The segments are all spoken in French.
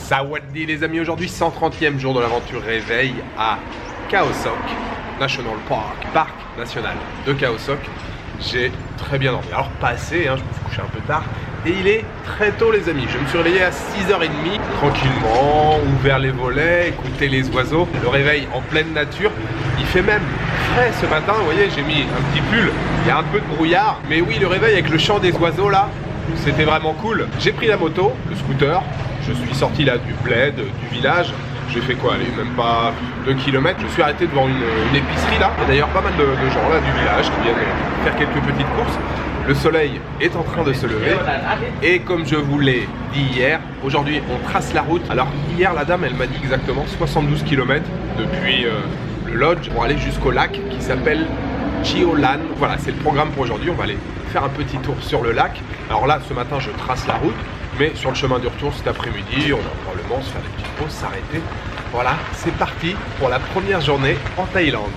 Sawadee les amis, aujourd'hui 130e jour de l'aventure réveil à Khao Sok National Park, parc national de Khao Sok. J'ai très bien dormi, alors pas assez, hein, je me suis couché un peu tard. Et il est très tôt les amis, je me suis réveillé à 6h30, tranquillement, ouvert les volets, écouté les oiseaux. Le réveil en pleine nature, il fait même frais ce matin, vous voyez j'ai mis un petit pull, il y a un peu de brouillard. Mais oui, le réveil avec le chant des oiseaux là, c'était vraiment cool. J'ai pris la moto, le scooter, je suis sorti là du bled, du village. J'ai fait quoi, allez, même pas 2 km. Je suis arrêté devant une épicerie là. Il y a d'ailleurs pas mal de gens là du village qui viennent faire quelques petites courses. Le soleil est en train de se lever. Et comme je vous l'ai dit hier, aujourd'hui on trace la route. Alors hier la dame elle m'a dit exactement 72 km depuis le lodge pour aller jusqu'au lac qui s'appelle Chiolan. Voilà, c'est le programme pour aujourd'hui. On va aller faire un petit tour sur le lac. Alors là, ce matin, je trace la route. Mais sur le chemin du retour cet après-midi, on va probablement se faire des petites pauses, s'arrêter. Voilà, c'est parti pour la première journée en Thaïlande.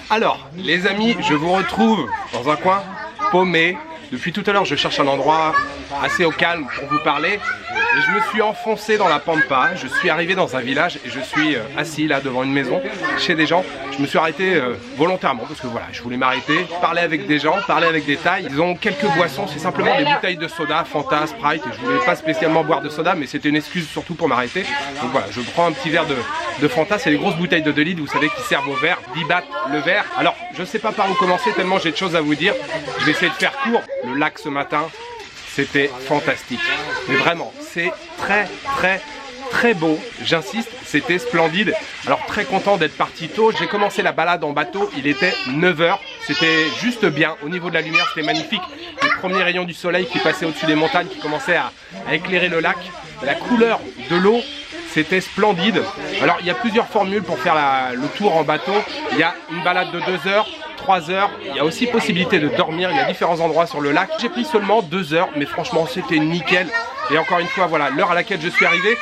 Alors, les amis, je vous retrouve dans un coin paumé. Depuis tout à l'heure, je cherche un endroit assez au calme pour vous parler. Et je me suis enfoncé dans la pampa. Je suis arrivé dans un village et je suis assis là devant une maison chez des gens. Je me suis arrêté volontairement parce que voilà, je voulais m'arrêter, parler avec des gens, parler avec des tailles. Ils ont quelques boissons, c'est simplement des bouteilles de soda, Fanta, Sprite. Et je voulais pas spécialement boire de soda, mais c'était une excuse surtout pour m'arrêter. Donc voilà, je prends un petit verre de Fanta. C'est les grosses bouteilles de 2 litres, vous savez, qui servent au verre, 10 bahts le verre. Alors, je sais pas par où commencer tellement j'ai de choses à vous dire. Je vais essayer de faire court. Le lac ce matin, c'était fantastique. Mais vraiment, c'est très beau, j'insiste, c'était splendide. Alors très content d'être parti tôt. J'ai commencé la balade en bateau, il était 9 h. C'était juste bien, au niveau de la lumière c'était magnifique. Les premiers rayons du soleil qui passaient au-dessus des montagnes, qui commençaient à éclairer le lac. La couleur de l'eau, c'était splendide. Alors il y a plusieurs formules pour faire le tour en bateau. Il y a une balade de 2 heures, 3 heures, il y a aussi possibilité de dormir, il y a différents endroits sur le lac. J'ai pris seulement 2 heures, mais franchement c'était nickel. Et encore une fois, voilà, l'heure à laquelle je suis arrivé,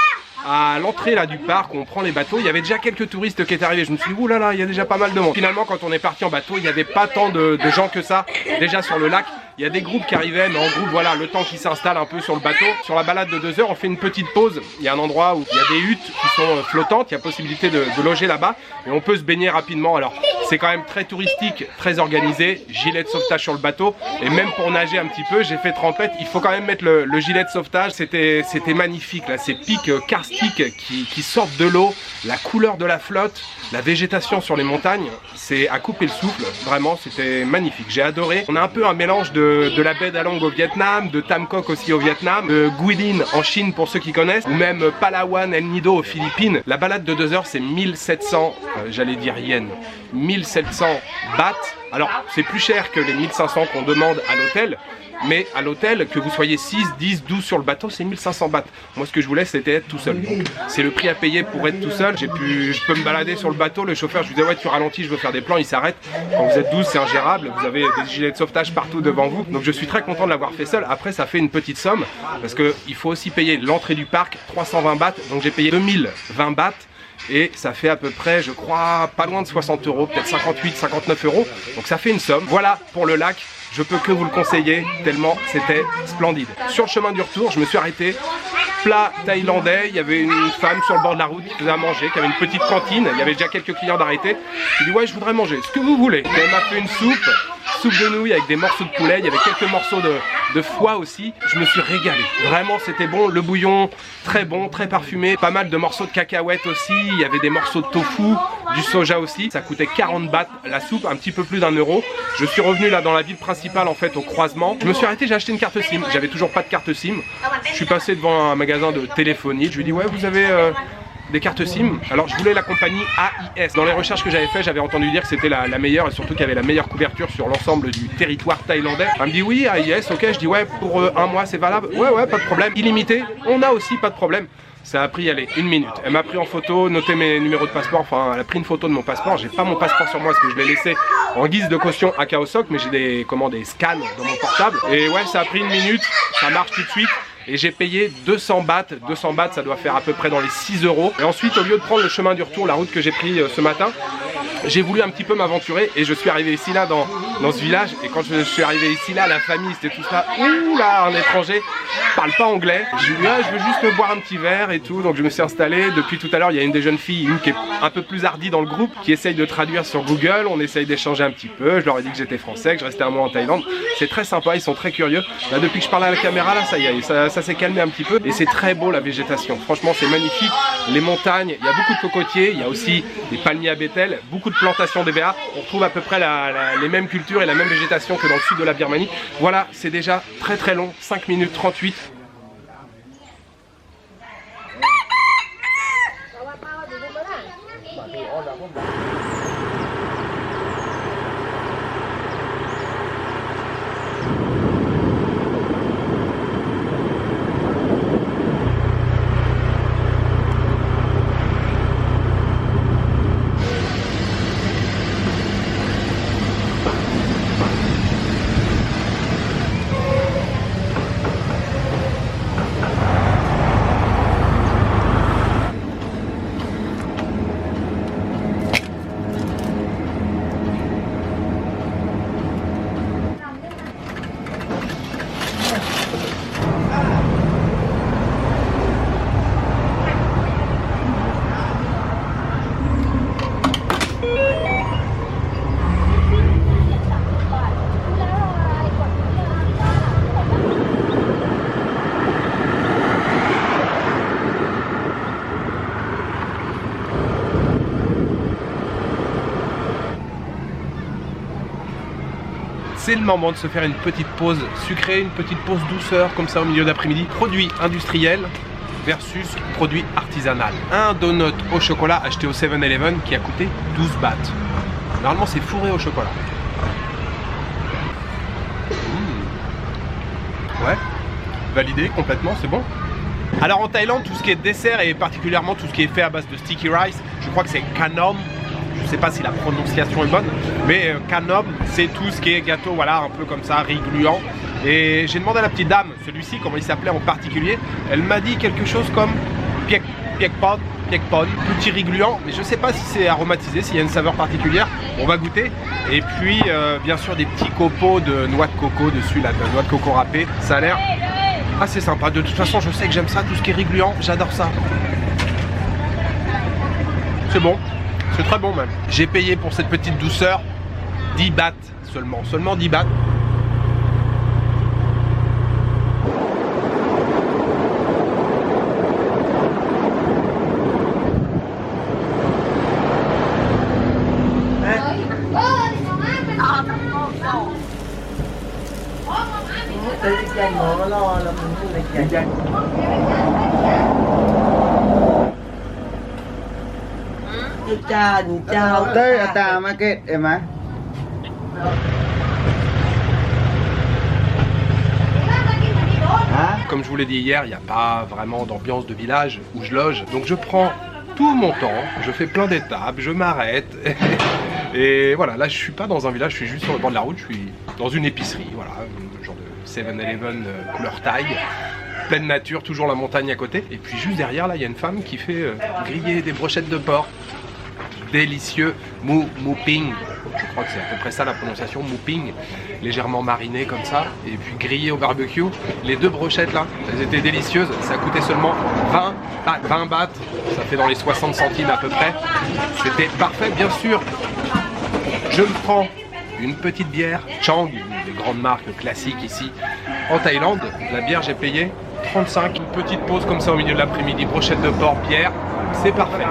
à l'entrée là du parc où on prend les bateaux, il y avait déjà quelques touristes qui étaient arrivés. Je me suis dit, ouh là là, il y a déjà pas mal de monde. Finalement, quand on est parti en bateau, il n'y avait pas tant de gens que ça déjà sur le lac. Il y a des groupes qui arrivaient, mais en groupe, voilà, le temps qui s'installe un peu sur le bateau. Sur la balade de 2 heures, on fait une petite pause. Il y a un endroit où il y a des huttes qui sont flottantes, il y a possibilité de loger là-bas et on peut se baigner rapidement. Alors, c'est quand même très touristique, très organisé. Gilet de sauvetage sur le bateau et même pour nager un petit peu, j'ai fait trempette. Il faut quand même mettre le gilet de sauvetage. C'était magnifique, là, ces pics karstiques qui sortent de l'eau, la couleur de la flotte, la végétation sur les montagnes, c'est à couper le souffle. Vraiment, c'était magnifique. J'ai adoré. On a un peu un mélange de la baie d'Along au Vietnam, de Tam Coc aussi au Vietnam, de Guilin en Chine pour ceux qui connaissent, ou même Palawan, El Nido aux Philippines. La balade de 2 heures, c'est 1700, j'allais dire yens, 1700 bahts. Alors, c'est plus cher que les 1500 qu'on demande à l'hôtel, mais à l'hôtel, que vous soyez 6, 10, 12 sur le bateau, c'est 1500 bahts. Moi, ce que je voulais, c'était être tout seul. Donc, c'est le prix à payer pour être tout seul. Je peux me balader sur le bateau. Le chauffeur, je lui disais, ouais, tu ralentis, je veux faire des plans. Il s'arrête. Quand vous êtes 12, c'est ingérable. Vous avez des gilets de sauvetage partout devant vous. Donc, je suis très content de l'avoir fait seul. Après, ça fait une petite somme parce qu'il faut aussi payer l'entrée du parc, 320 bahts. Donc, j'ai payé 2020 bahts. Et ça fait à peu près, je crois, pas loin de 60 euros, peut-être 58, 59 euros. Donc ça fait une somme. Voilà pour le lac. Je peux que vous le conseiller, tellement c'était splendide. Sur le chemin du retour, je me suis arrêté. Plat thaïlandais, il y avait une femme sur le bord de la route qui faisait à manger, qui avait une petite cantine. Il y avait déjà quelques clients d'arrêter. Je lui ai dit, ouais, je voudrais manger ce que vous voulez. Et elle m'a fait une soupe de nouilles avec des morceaux de poulet. Il y avait quelques morceaux de foie aussi. Je me suis régalé. Vraiment, c'était bon. Le bouillon, très bon, très parfumé. Pas mal de morceaux de cacahuètes aussi. Il y avait des morceaux de tofu, du soja aussi. Ça coûtait 40 bahts la soupe, un petit peu plus d'1 euro. Je suis revenu là dans la ville principale en fait au croisement. Je me suis arrêté, j'ai acheté une carte SIM. J'avais toujours pas de carte SIM. Je suis passé devant un magasin de téléphonie. Je lui ai dit, ouais, vous avez des cartes SIM. Alors je voulais la compagnie AIS. Dans les recherches que j'avais fait, j'avais entendu dire que c'était la meilleure et surtout qu'il y avait la meilleure couverture sur l'ensemble du territoire thaïlandais. Elle me dit oui, AIS, ok. Je dis ouais, pour 1 mois c'est valable. Ouais, pas de problème. Illimité, on a aussi pas de problème. Ça a pris, allez, 1 minute. Elle m'a pris en photo, noté mes numéros de passeport. Enfin, elle a pris une photo de mon passeport. J'ai pas mon passeport sur moi parce que je l'ai laissé en guise de caution à Khao Sok, mais j'ai des scans dans mon portable. Et ouais, ça a pris 1 minute. Ça marche tout de suite. Et j'ai payé 200 bahts. 200 bahts, ça doit faire à peu près dans les 6 euros. Et ensuite, au lieu de prendre le chemin du retour, la route que j'ai pris ce matin, j'ai voulu un petit peu m'aventurer et je suis arrivé ici là dans ce village. Et quand je suis arrivé ici là, la famille c'était tout ça. Ouh là, un étranger parle pas anglais. Je lui ai dit ah, je veux juste boire un petit verre et tout. Donc je me suis installé. Depuis tout à l'heure, il y a une des jeunes filles, une qui est un peu plus hardie dans le groupe, qui essaye de traduire sur Google. On essaye d'échanger un petit peu. Je leur ai dit que j'étais français, que je restais 1 mois en Thaïlande. C'est très sympa, ils sont très curieux. Là depuis que je parlais à la caméra, là ça y est, ça s'est calmé un petit peu. Et c'est très beau la végétation. Franchement c'est magnifique. Les montagnes, il y a beaucoup de cocotiers. Il y a aussi des palmiers à bétel, beaucoup de plantations d'EBA. On retrouve à peu près les mêmes cultures et la même végétation que dans le sud de la Birmanie. Voilà, c'est déjà très long, 5 minutes 38. c'est le moment de se faire une petite pause sucrée, une petite pause douceur comme ça au milieu d'après-midi. Produit industriel versus produit artisanal. Un donut au chocolat acheté au 7-Eleven qui a coûté 12 bahts. Normalement c'est fourré au chocolat. Ouais, validé complètement, c'est bon. Alors en Thaïlande, tout ce qui est dessert et particulièrement tout ce qui est fait à base de sticky rice, je crois que c'est kanom. Je ne sais pas si la prononciation est bonne, mais kanom, c'est tout ce qui est gâteau, voilà, un peu comme ça, riz gluant. Et j'ai demandé à la petite dame, celui-ci, comment il s'appelait en particulier. Elle m'a dit quelque chose comme piekpon, petit riz gluant, mais je ne sais pas si c'est aromatisé, s'il y a une saveur particulière. On va goûter. Et puis, bien sûr, des petits copeaux de noix de coco dessus, là, de noix de coco râpée. Ça a l'air assez sympa. De toute façon, je sais que j'aime ça, tout ce qui est riz gluant, j'adore ça. C'est bon. C'est très bon même. J'ai payé pour cette petite douceur 10 bahts seulement 10 bahts. Comme je vous l'ai dit hier, il n'y a pas vraiment d'ambiance de village où je loge. Donc je prends tout mon temps, je fais plein d'étapes, je m'arrête. Et voilà, là je suis pas dans un village, je suis juste sur le bord de la route, je suis dans une épicerie, voilà, genre de 7-Eleven couleur Thaï. Pleine nature, toujours la montagne à côté. Et puis juste derrière, là, il y a une femme qui fait griller des brochettes de porc. Délicieux, mouping. Je crois que c'est à peu près ça la prononciation, mouping. Légèrement mariné comme ça. Et puis grillé au barbecue. Les deux brochettes là, elles étaient délicieuses. Ça coûtait seulement 20 bahts. Ça fait dans les 60 centimes à peu près. C'était parfait, bien sûr. Je me prends une petite bière, Chang, une des grandes marques classiques ici en Thaïlande. La bière, j'ai payé 35. Une petite pause comme ça au milieu de l'après-midi, brochette de porc, bière, c'est parfait.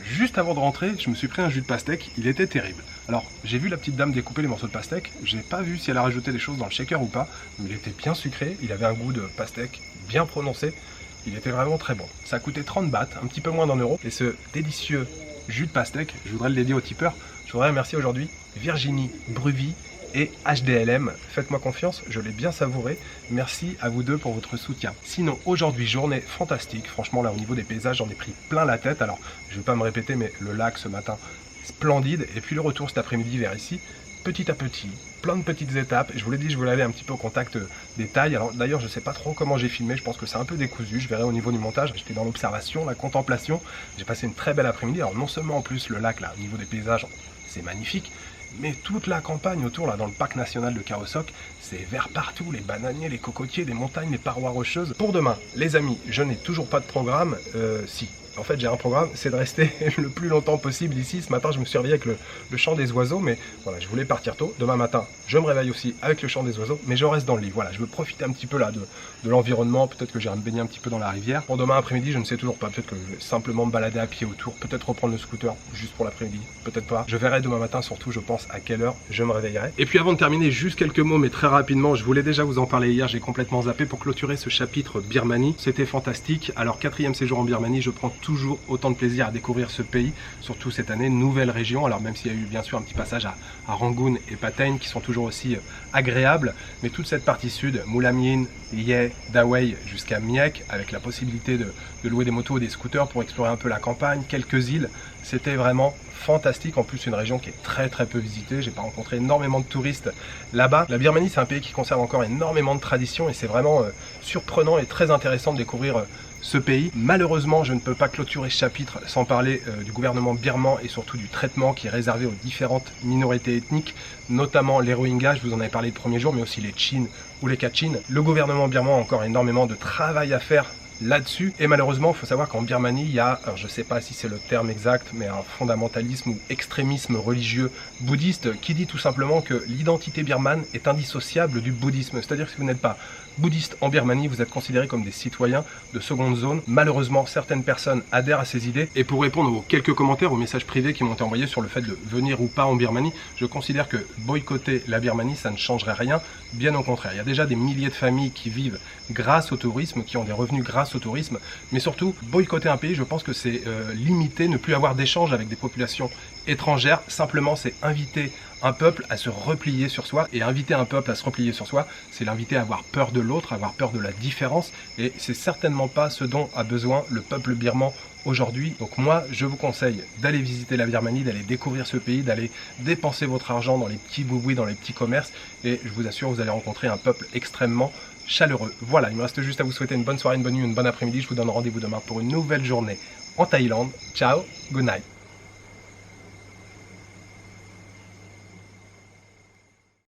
Juste avant de rentrer, je me suis pris un jus de pastèque, il était terrible. Alors, j'ai vu la petite dame découper les morceaux de pastèque, j'ai pas vu si elle a rajouté des choses dans le shaker ou pas, mais il était bien sucré, il avait un goût de pastèque bien prononcé, il était vraiment très bon. Ça a coûté 30 bahts, un petit peu moins d'1 €, et ce délicieux jus de pastèque, je voudrais le dédier aux tipeurs. Je voudrais remercier aujourd'hui Virginie Bruvy et HDLM. Faites-moi confiance, je l'ai bien savouré. Merci à vous deux pour votre soutien. Sinon, aujourd'hui, journée fantastique. Franchement, là, au niveau des paysages, j'en ai pris plein la tête. Alors, je ne vais pas me répéter, mais le lac ce matin, splendide. Et puis le retour cet après-midi vers ici, petit à petit, plein de petites étapes. Je vous l'ai dit, je voulais aller un petit peu au contact des tailles. Alors d'ailleurs, je ne sais pas trop comment j'ai filmé. Je pense que c'est un peu décousu. Je verrai au niveau du montage. J'étais dans l'observation, la contemplation. J'ai passé une très belle après-midi. Alors non seulement en plus le lac, là, au niveau des paysages, c'est magnifique, mais toute la campagne autour, là, dans le parc national de Khao Sok, c'est vert partout, les bananiers, les cocotiers, les montagnes, les parois rocheuses. Pour demain, les amis, je n'ai toujours pas de programme. Si, en fait, j'ai un programme, c'est de rester le plus longtemps possible ici. Ce matin, je me suis réveillé avec le chant des oiseaux, mais voilà, je voulais partir tôt. Demain matin, je me réveille aussi avec le chant des oiseaux, mais je reste dans le lit. Voilà, je veux profiter un petit peu là de l'environnement. Peut-être que j'irai me baigner un petit peu dans la rivière. Pour demain après-midi, je ne sais toujours pas. Peut-être que je vais simplement me balader à pied autour. Peut-être reprendre le scooter juste pour l'après-midi. Peut-être pas. Je verrai demain matin, surtout, je pense, à quelle heure je me réveillerai. Et puis avant de terminer, juste quelques mots, mais très rapidement. Je voulais déjà vous en parler hier. J'ai complètement zappé pour clôturer ce chapitre Birmanie. C'était fantastique. Alors, 4e séjour en Birmanie, je prends toujours autant de plaisir à découvrir ce pays, surtout cette année, nouvelle région. Alors même s'il y a eu bien sûr un petit passage à Rangoon et Pattaya qui sont toujours aussi agréables, mais toute cette partie sud, Moulamyin, Yeh, Dawei jusqu'à Miek, avec la possibilité de louer des motos ou des scooters pour explorer un peu la campagne, quelques îles, c'était vraiment fantastique. En plus, une région qui est très peu visitée. J'ai pas rencontré énormément de touristes là-bas. La Birmanie, c'est un pays qui conserve encore énormément de traditions et c'est vraiment surprenant et très intéressant de découvrir ce pays. Malheureusement, je ne peux pas clôturer ce chapitre sans parler du gouvernement birman et surtout du traitement qui est réservé aux différentes minorités ethniques, notamment les Rohingyas, je vous en avais parlé le premier jour, mais aussi les Chin ou les Kachin. Le gouvernement birman a encore énormément de travail à faire là-dessus, et malheureusement, il faut savoir qu'en Birmanie, il y a, alors je ne sais pas si c'est le terme exact, mais un fondamentalisme ou extrémisme religieux bouddhiste qui dit tout simplement que l'identité birmane est indissociable du bouddhisme. C'est-à-dire que si vous n'êtes pas bouddhiste en Birmanie, vous êtes considérés comme des citoyens de seconde zone. Malheureusement, certaines personnes adhèrent à ces idées. Et pour répondre aux quelques commentaires, aux messages privés qui m'ont été envoyés sur le fait de venir ou pas en Birmanie, je considère que boycotter la Birmanie, ça ne changerait rien. Bien au contraire, il y a déjà des milliers de familles qui vivent grâce au tourisme, qui ont des revenus grâce au tourisme. Mais surtout, boycotter un pays, je pense que c'est limiter, ne plus avoir d'échanges avec des populations étrangères. Simplement, c'est inviter un peuple à se replier sur soi, et inviter un peuple à se replier sur soi, c'est l'inviter à avoir peur de l'autre, à avoir peur de la différence, et c'est certainement pas ce dont a besoin le peuple birman aujourd'hui. Donc moi, je vous conseille d'aller visiter la Birmanie, d'aller découvrir ce pays, d'aller dépenser votre argent dans les petits boubouis, dans les petits commerces, et je vous assure, vous allez rencontrer un peuple extrêmement chaleureux. Voilà, il me reste juste à vous souhaiter une bonne soirée, une bonne nuit, une bonne après-midi. Je vous donne rendez-vous demain pour une nouvelle journée en Thaïlande. Ciao, good night.